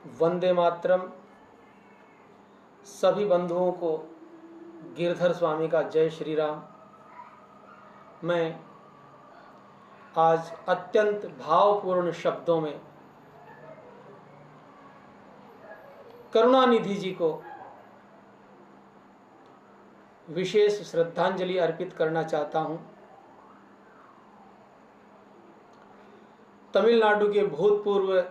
वंदे मातरम। सभी बंधुओं को गिरधर स्वामी का जय श्री राम। मैं आज अत्यंत भावपूर्ण शब्दों में करुणानिधि जी को विशेष श्रद्धांजलि अर्पित करना चाहता हूं। तमिलनाडु के भूतपूर्व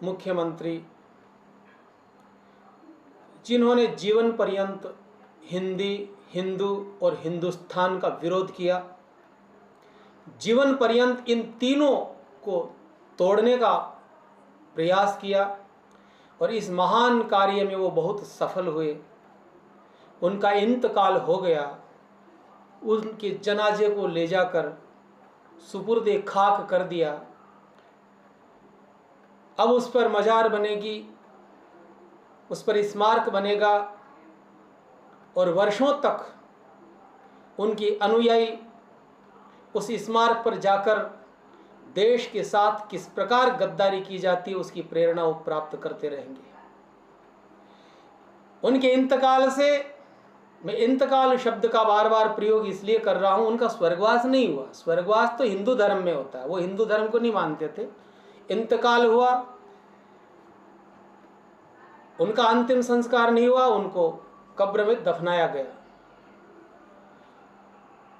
मुख्यमंत्री, जिन्होंने जीवन पर्यंत हिंदी, हिंदू और हिंदुस्तान का विरोध किया, जीवन पर्यंत इन तीनों को तोड़ने का प्रयास किया और इस महान कार्य में वो बहुत सफल हुए। उनका इंतकाल हो गया। उनके जनाजे को ले जाकर सुपुर्दे खाक कर दिया। अब उस पर मजार बनेगी, उस पर स्मारक बनेगा और वर्षों तक उनकी अनुयायी उस स्मारक पर जाकर देश के साथ किस प्रकार गद्दारी की जाती है उसकी प्रेरणा वो प्राप्त करते रहेंगे। उनके इंतकाल से, मैं इंतकाल शब्द का बार बार प्रयोग इसलिए कर रहा हूं, उनका स्वर्गवास नहीं हुआ। स्वर्गवास तो हिंदू धर्म में होता है, वो हिंदू धर्म को नहीं मानते थे। इंतकाल हुआ, उनका अंतिम संस्कार नहीं हुआ, उनको कब्र में दफनाया गया।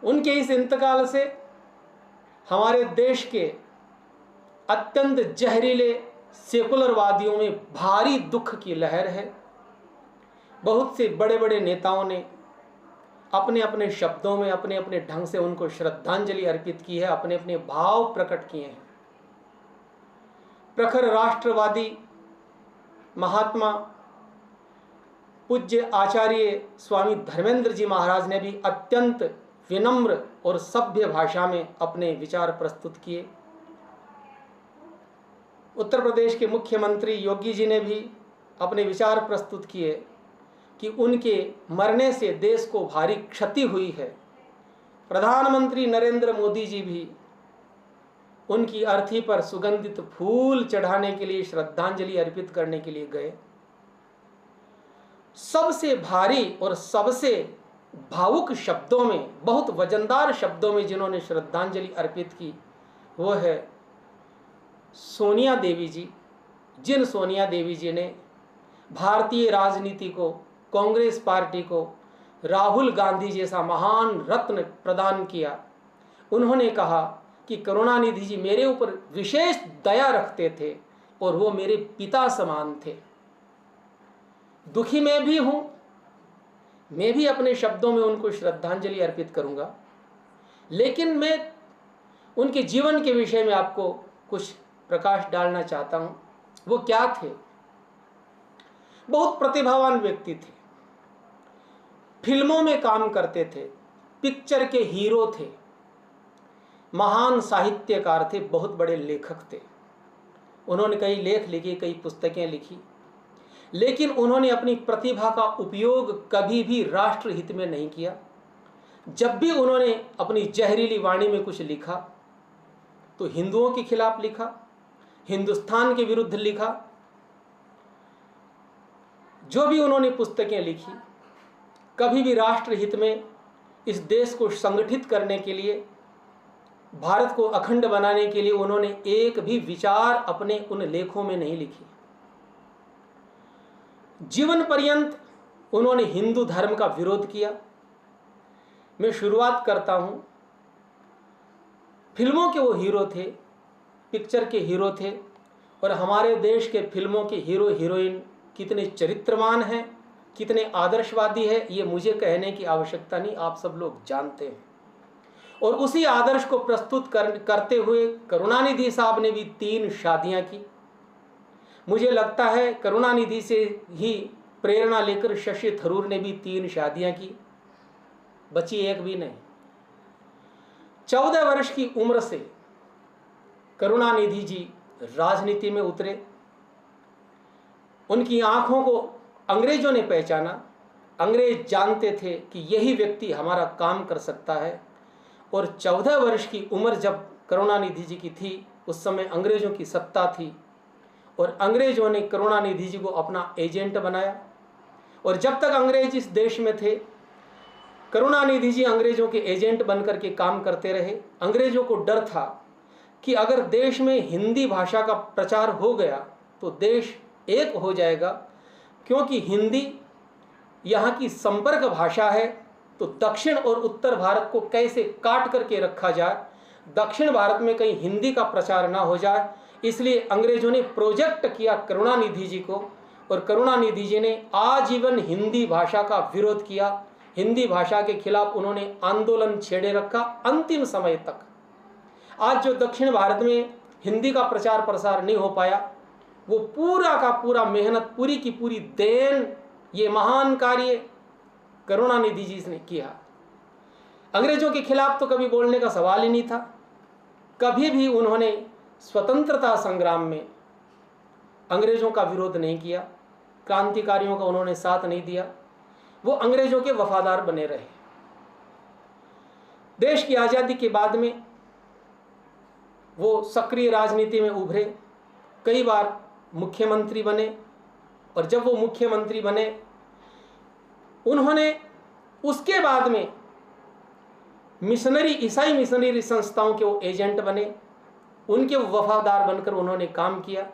उनके इस इंतकाल से हमारे देश के अत्यंत जहरीले सेकुलरवादियों में भारी दुख की लहर है। बहुत से बड़े बड़े नेताओं ने अपने अपने शब्दों में, अपने अपने ढंग से उनको श्रद्धांजलि अर्पित की है, अपने अपने भाव प्रकट किए हैं। प्रखर राष्ट्रवादी महात्मा पूज्य आचार्य स्वामी धर्मेंद्र जी महाराज ने भी अत्यंत विनम्र और सभ्य भाषा में अपने विचार प्रस्तुत किए। उत्तर प्रदेश के मुख्यमंत्री योगी जी ने भी अपने विचार प्रस्तुत किए कि उनके मरने से देश को भारी क्षति हुई है। प्रधानमंत्री नरेंद्र मोदी जी भी उनकी अर्थी पर सुगंधित फूल चढ़ाने के लिए, श्रद्धांजलि अर्पित करने के लिए गए। सबसे भारी और सबसे भावुक शब्दों में, बहुत वजनदार शब्दों में जिन्होंने श्रद्धांजलि अर्पित की, वो है सोनिया देवी जी। जिन सोनिया देवी जी ने भारतीय राजनीति को, कांग्रेस पार्टी को राहुल गांधी जैसा महान रत्न प्रदान किया। उन्होंने कहा कि करुणानिधि जी मेरे ऊपर विशेष दया रखते थे और वो मेरे पिता समान थे। दुखी मैं भी हूं, मैं भी अपने शब्दों में उनको श्रद्धांजलि अर्पित करूंगा, लेकिन मैं उनके जीवन के विषय में आपको कुछ प्रकाश डालना चाहता हूं। वो क्या थे? बहुत प्रतिभावान व्यक्ति थे, फिल्मों में काम करते थे, पिक्चर के हीरो थे, महान साहित्यकार थे, बहुत बड़े लेखक थे। उन्होंने कई लेख लिखे, कई पुस्तकें लिखी, लेकिन उन्होंने अपनी प्रतिभा का उपयोग कभी भी राष्ट्र हित में नहीं किया। जब भी उन्होंने अपनी जहरीली वाणी में कुछ लिखा तो हिंदुओं के खिलाफ लिखा, हिंदुस्तान के विरुद्ध लिखा। जो भी उन्होंने पुस्तकें लिखी, कभी भी राष्ट्र हित में, इस देश को संगठित करने के लिए, भारत को अखंड बनाने के लिए उन्होंने एक भी विचार अपने उन लेखों में नहीं लिखी। जीवन पर्यंत उन्होंने हिंदू धर्म का विरोध किया। मैं शुरुआत करता हूं, फिल्मों के वो हीरो थे, पिक्चर के हीरो थे, और हमारे देश के फिल्मों के हीरो हीरोइन कितने चरित्रवान हैं, कितने आदर्शवादी है, ये मुझे कहने की आवश्यकता नहीं, आप सब लोग जानते हैं। और उसी आदर्श को प्रस्तुत करते हुए करुणानिधि साहब ने भी 3 शादियां की। मुझे लगता है करुणानिधि से ही प्रेरणा लेकर शशि थरूर ने भी 3 शादियां की, बची एक भी नहीं। 14 वर्ष की उम्र से करुणानिधि जी राजनीति में उतरे। उनकी आंखों को अंग्रेजों ने पहचाना। अंग्रेज जानते थे कि यही व्यक्ति हमारा काम कर सकता है। और 14 वर्ष की उम्र जब करुणानिधि जी की थी, उस समय अंग्रेजों की सत्ता थी और अंग्रेजों ने करुणानिधि जी को अपना एजेंट बनाया। और जब तक अंग्रेज इस देश में थे, करुणानिधि जी अंग्रेजों के एजेंट बनकर के काम करते रहे। अंग्रेजों को डर था कि अगर देश में हिंदी भाषा का प्रचार हो गया तो देश एक हो जाएगा, क्योंकि हिंदी यहाँ की संपर्क भाषा है। तो दक्षिण और उत्तर भारत को कैसे काट करके रखा जाए, दक्षिण भारत में कहीं हिंदी का प्रचार ना हो जाए, इसलिए अंग्रेजों ने प्रोजेक्ट किया करुणानिधि जी को। और करुणानिधि जी ने आजीवन हिंदी भाषा का विरोध किया। हिंदी भाषा के खिलाफ उन्होंने आंदोलन छेड़े रखा अंतिम समय तक। आज जो दक्षिण भारत में हिंदी का प्रचार प्रसार नहीं हो पाया, वो पूरा का पूरा मेहनत, पूरी की पूरी देन, ये महान कार्य करुणानिधि जी ने किया। अंग्रेजों के खिलाफ तो कभी बोलने का सवाल ही नहीं था। कभी भी उन्होंने स्वतंत्रता संग्राम में अंग्रेजों का विरोध नहीं किया, क्रांतिकारियों का उन्होंने साथ नहीं दिया। वो अंग्रेजों के वफादार बने रहे। देश की आज़ादी के बाद में वो सक्रिय राजनीति में उभरे, कई बार मुख्यमंत्री बने। और जब वो मुख्यमंत्री बने, उन्होंने उसके बाद में ईसाई मिशनरी संस्थाओं के वो एजेंट बने, उनके वफादार बनकर उन्होंने काम किया।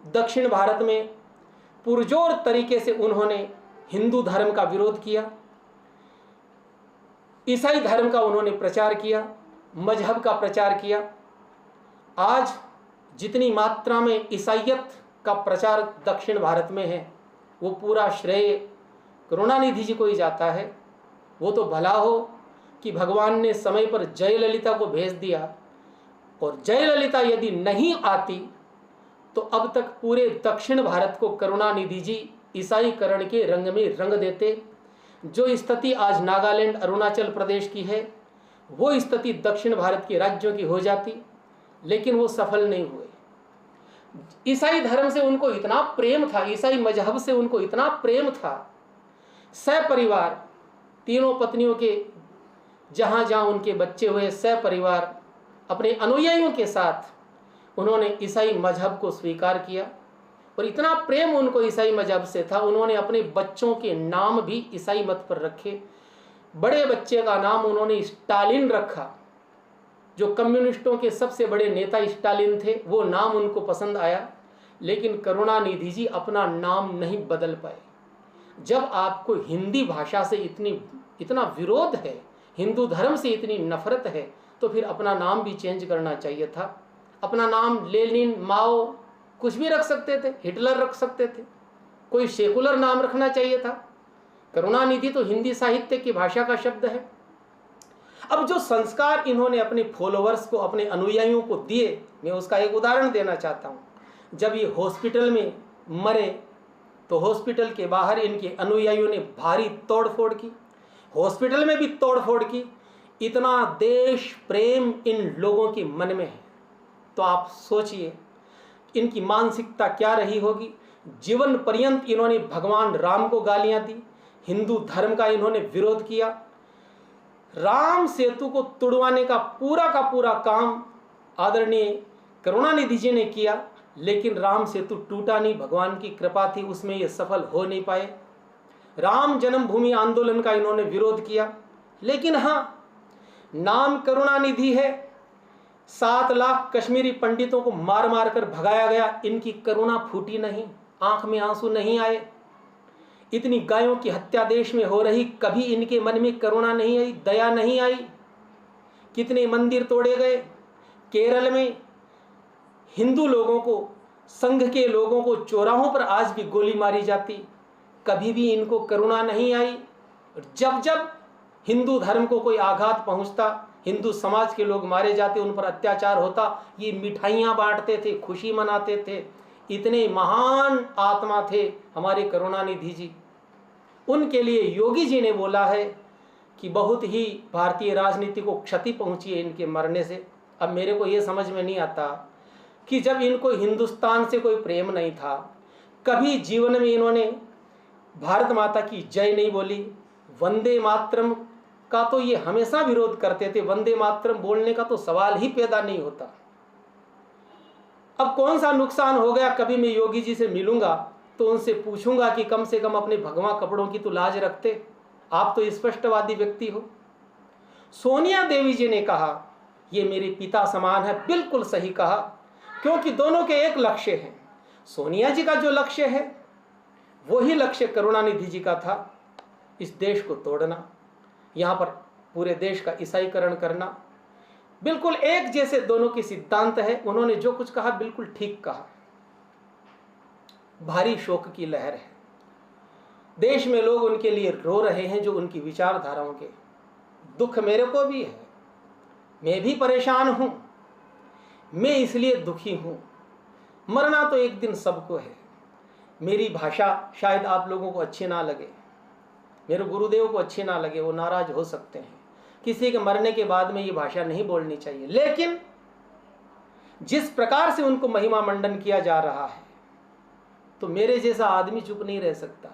दक्षिण भारत में पुरजोर तरीके से उन्होंने हिंदू धर्म का विरोध किया, ईसाई धर्म का उन्होंने प्रचार किया, मजहब का प्रचार किया। आज जितनी मात्रा में ईसाइयत का प्रचार दक्षिण भारत में है, वो पूरा श्रेय करुणानिधि जी को ही जाता है। वो तो भला हो कि भगवान ने समय पर जयललिता को भेज दिया, और जयललिता यदि नहीं आती तो अब तक पूरे दक्षिण भारत को करुणानिधि जी ईसाईकरण के रंग में रंग देते। जो स्थिति आज नागालैंड, अरुणाचल प्रदेश की है, वो स्थिति दक्षिण भारत के राज्यों की हो जाती, लेकिन वो सफल नहीं हुए। ईसाई धर्म से उनको इतना प्रेम था, ईसाई मजहब से उनको इतना प्रेम था, सपरिवार तीनों पत्नियों के जहाँ जहाँ उनके बच्चे हुए, सपरिवार अपने अनुयायियों के साथ उन्होंने ईसाई मजहब को स्वीकार किया। और इतना प्रेम उनको ईसाई मजहब से था, उन्होंने अपने बच्चों के नाम भी ईसाई मत पर रखे। बड़े बच्चे का नाम उन्होंने स्टालिन रखा, जो कम्युनिस्टों के सबसे बड़े नेता स्टालिन थे, वो नाम उनको पसंद आया। लेकिन करुणानिधि जी अपना नाम नहीं बदल पाए। जब आपको हिंदी भाषा से इतना विरोध है, हिंदू धर्म से इतनी नफरत है, तो फिर अपना नाम भी चेंज करना चाहिए था। अपना नाम लेनिन, माओ कुछ भी रख सकते थे, हिटलर रख सकते थे, कोई सेकुलर नाम रखना चाहिए था। करुणानिधि तो हिंदी साहित्य की भाषा का शब्द है। अब जो संस्कार इन्होंने अपने फॉलोअर्स को, अपने अनुयायियों को दिए, मैं उसका एक उदाहरण देना चाहता हूँ। जब ये हॉस्पिटल में मरे तो हॉस्पिटल के बाहर इनके अनुयायियों ने भारी तोड़फोड़ की, हॉस्पिटल में भी तोड़फोड़ की। इतना देश प्रेम इन लोगों के मन में है, तो आप सोचिए इनकी मानसिकता क्या रही होगी। जीवन पर्यंत इन्होंने भगवान राम को गालियां दी, हिंदू धर्म का इन्होंने विरोध किया। राम सेतु को तुड़वाने का पूरा काम आदरणीय करुणानिधि जी ने किया, लेकिन राम सेतु टूटा नहीं, भगवान की कृपा थी, उसमें ये सफल हो नहीं पाए। राम जन्मभूमि आंदोलन का इन्होंने विरोध किया, लेकिन हाँ, नाम करुणानिधि है। 7 लाख कश्मीरी पंडितों को मार मार कर भगाया गया, इनकी करुणा फूटी नहीं, आंख में आंसू नहीं आए। इतनी गायों की हत्या देश में हो रही, कभी इनके मन में करुणा नहीं आई, दया नहीं आई। कितने मंदिर तोड़े गए। केरल में हिंदू लोगों को, संघ के लोगों को चौराहों पर आज भी गोली मारी जाती, कभी भी इनको करुणा नहीं आई। जब जब हिंदू धर्म को कोई आघात पहुंचता, हिंदू समाज के लोग मारे जाते, उन पर अत्याचार होता, ये मिठाइयाँ बांटते थे, खुशी मनाते थे। इतने महान आत्मा थे हमारे करुणानिधि जी। उनके लिए योगी जी ने बोला है कि बहुत ही भारतीय राजनीति को क्षति पहुंची है इनके मरने से। अब मेरे को ये समझ में नहीं आता कि जब इनको हिंदुस्तान से कोई प्रेम नहीं था, कभी जीवन में इन्होंने भारत माता की जय नहीं बोली, वंदे मातरम का तो ये हमेशा विरोध करते थे, वंदे मातरम बोलने का तो सवाल ही पैदा नहीं होता। अब कौन सा नुकसान हो गया, कभी मैं योगी जी से मिलूंगा तो उनसे पूछूंगा कि कम से कम अपने भगवा कपड़ों की तो लाज रखते, आप तो स्पष्टवादी व्यक्ति हो। सोनिया देवी जी ने कहा ये मेरे पिता समान है, बिल्कुल सही कहा, क्योंकि दोनों के एक लक्ष्य है। सोनिया जी का जो लक्ष्य है वही लक्ष्य करुणानिधि जी का था, इस देश को तोड़ना, यहाँ पर पूरे देश का ईसाईकरण करना। बिल्कुल एक जैसे दोनों के सिद्धांत है। उन्होंने जो कुछ कहा बिल्कुल ठीक कहा। भारी शोक की लहर है, देश में लोग उनके लिए रो रहे हैं जो उनकी विचारधाराओं के। दुख मेरे को भी है, मैं भी परेशान हूं, मैं इसलिए दुखी हूं। मरना तो एक दिन सबको है। मेरी भाषा शायद आप लोगों को अच्छी ना लगे, मेरे गुरुदेव को अच्छी ना लगे, वो नाराज हो सकते हैं। किसी के मरने के बाद में ये भाषा नहीं बोलनी चाहिए, लेकिन जिस प्रकार से उनको महिमा मंडन किया जा रहा है तो मेरे जैसा आदमी चुप नहीं रह सकता।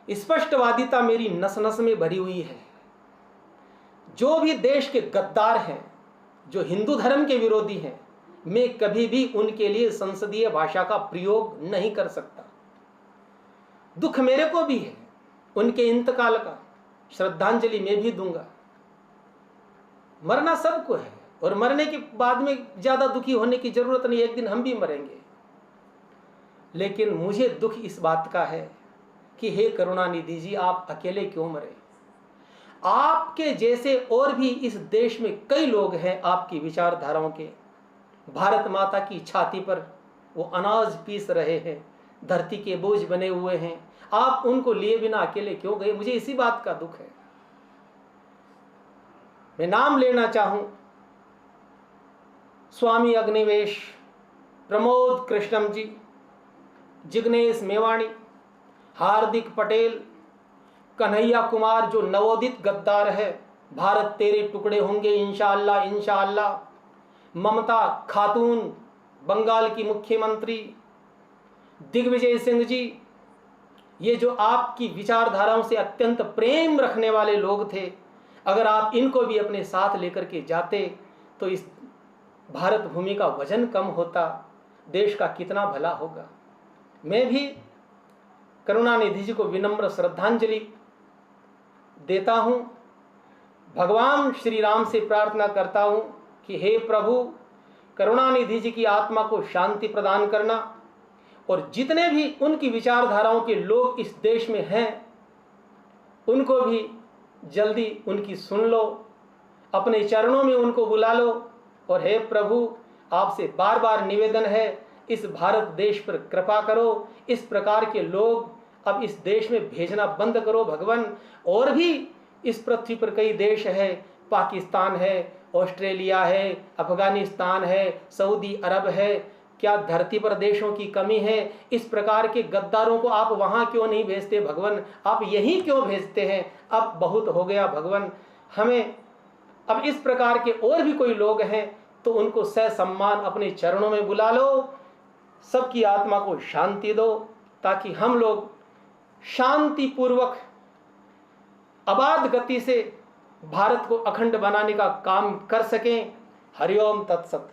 स्पष्टवादिता मेरी नस नस में भरी हुई है। जो भी देश के गद्दार हैं, जो हिंदू धर्म के विरोधी हैं, मैं कभी भी उनके लिए संसदीय भाषा का प्रयोग नहीं कर सकता। दुख मेरे को भी है, उनके इंतकाल का श्रद्धांजलि मैं भी दूंगा। मरना सबको है और मरने के बाद में ज्यादा दुखी होने की जरूरत नहीं, एक दिन हम भी मरेंगे। लेकिन मुझे दुख इस बात का है कि हे करुणानिधि जी, आप अकेले क्यों मरे? आपके जैसे और भी इस देश में कई लोग हैं आपकी विचारधाराओं के। भारत माता की छाती पर वो अनाज पीस रहे हैं, धरती के बोझ बने हुए हैं, आप उनको लिए बिना अकेले क्यों गए? मुझे इसी बात का दुख है। मैं नाम लेना चाहूं, स्वामी अग्निवेश, प्रमोद कृष्णम जी, जिग्नेश मेवाणी, हार्दिक पटेल, कन्हैया कुमार जो नवोदित गद्दार है, भारत तेरे टुकड़े होंगे इंशाअल्लाह इंशाअल्लाह, ममता खातून बंगाल की मुख्यमंत्री, दिग्विजय सिंह जी, ये जो आपकी विचारधाराओं से अत्यंत प्रेम रखने वाले लोग थे, अगर आप इनको भी अपने साथ लेकर के जाते तो इस भारत भूमि का वजन कम होता, देश का कितना भला होगा। मैं भी करुणानिधि जी को विनम्र श्रद्धांजलि देता हूं। भगवान श्री राम से प्रार्थना करता हूं कि हे प्रभु, करुणानिधि जी की आत्मा को शांति प्रदान करना, और जितने भी उनकी विचारधाराओं के लोग इस देश में हैं उनको भी जल्दी उनकी सुन लो, अपने चरणों में उनको बुला लो। और हे प्रभु, आपसे बार बार निवेदन है, इस भारत देश पर कृपा करो, इस प्रकार के लोग अब इस देश में भेजना बंद करो भगवान। और भी इस पृथ्वी पर कई देश है, पाकिस्तान है, ऑस्ट्रेलिया है, अफगानिस्तान है, सऊदी अरब है, क्या धरती पर देशों की कमी है? इस प्रकार के गद्दारों को आप वहाँ क्यों नहीं भेजते भगवान? आप यहीं क्यों भेजते हैं? अब बहुत हो गया भगवान, हमें अब इस प्रकार के और भी कोई लोग हैं तो उनको ससम्मान अपने चरणों में बुला लो, सबकी आत्मा को शांति दो, ताकि हम लोग शांतिपूर्वक अबाध गति से भारत को अखंड बनाने का काम कर सकें। हरिओम तत्सत।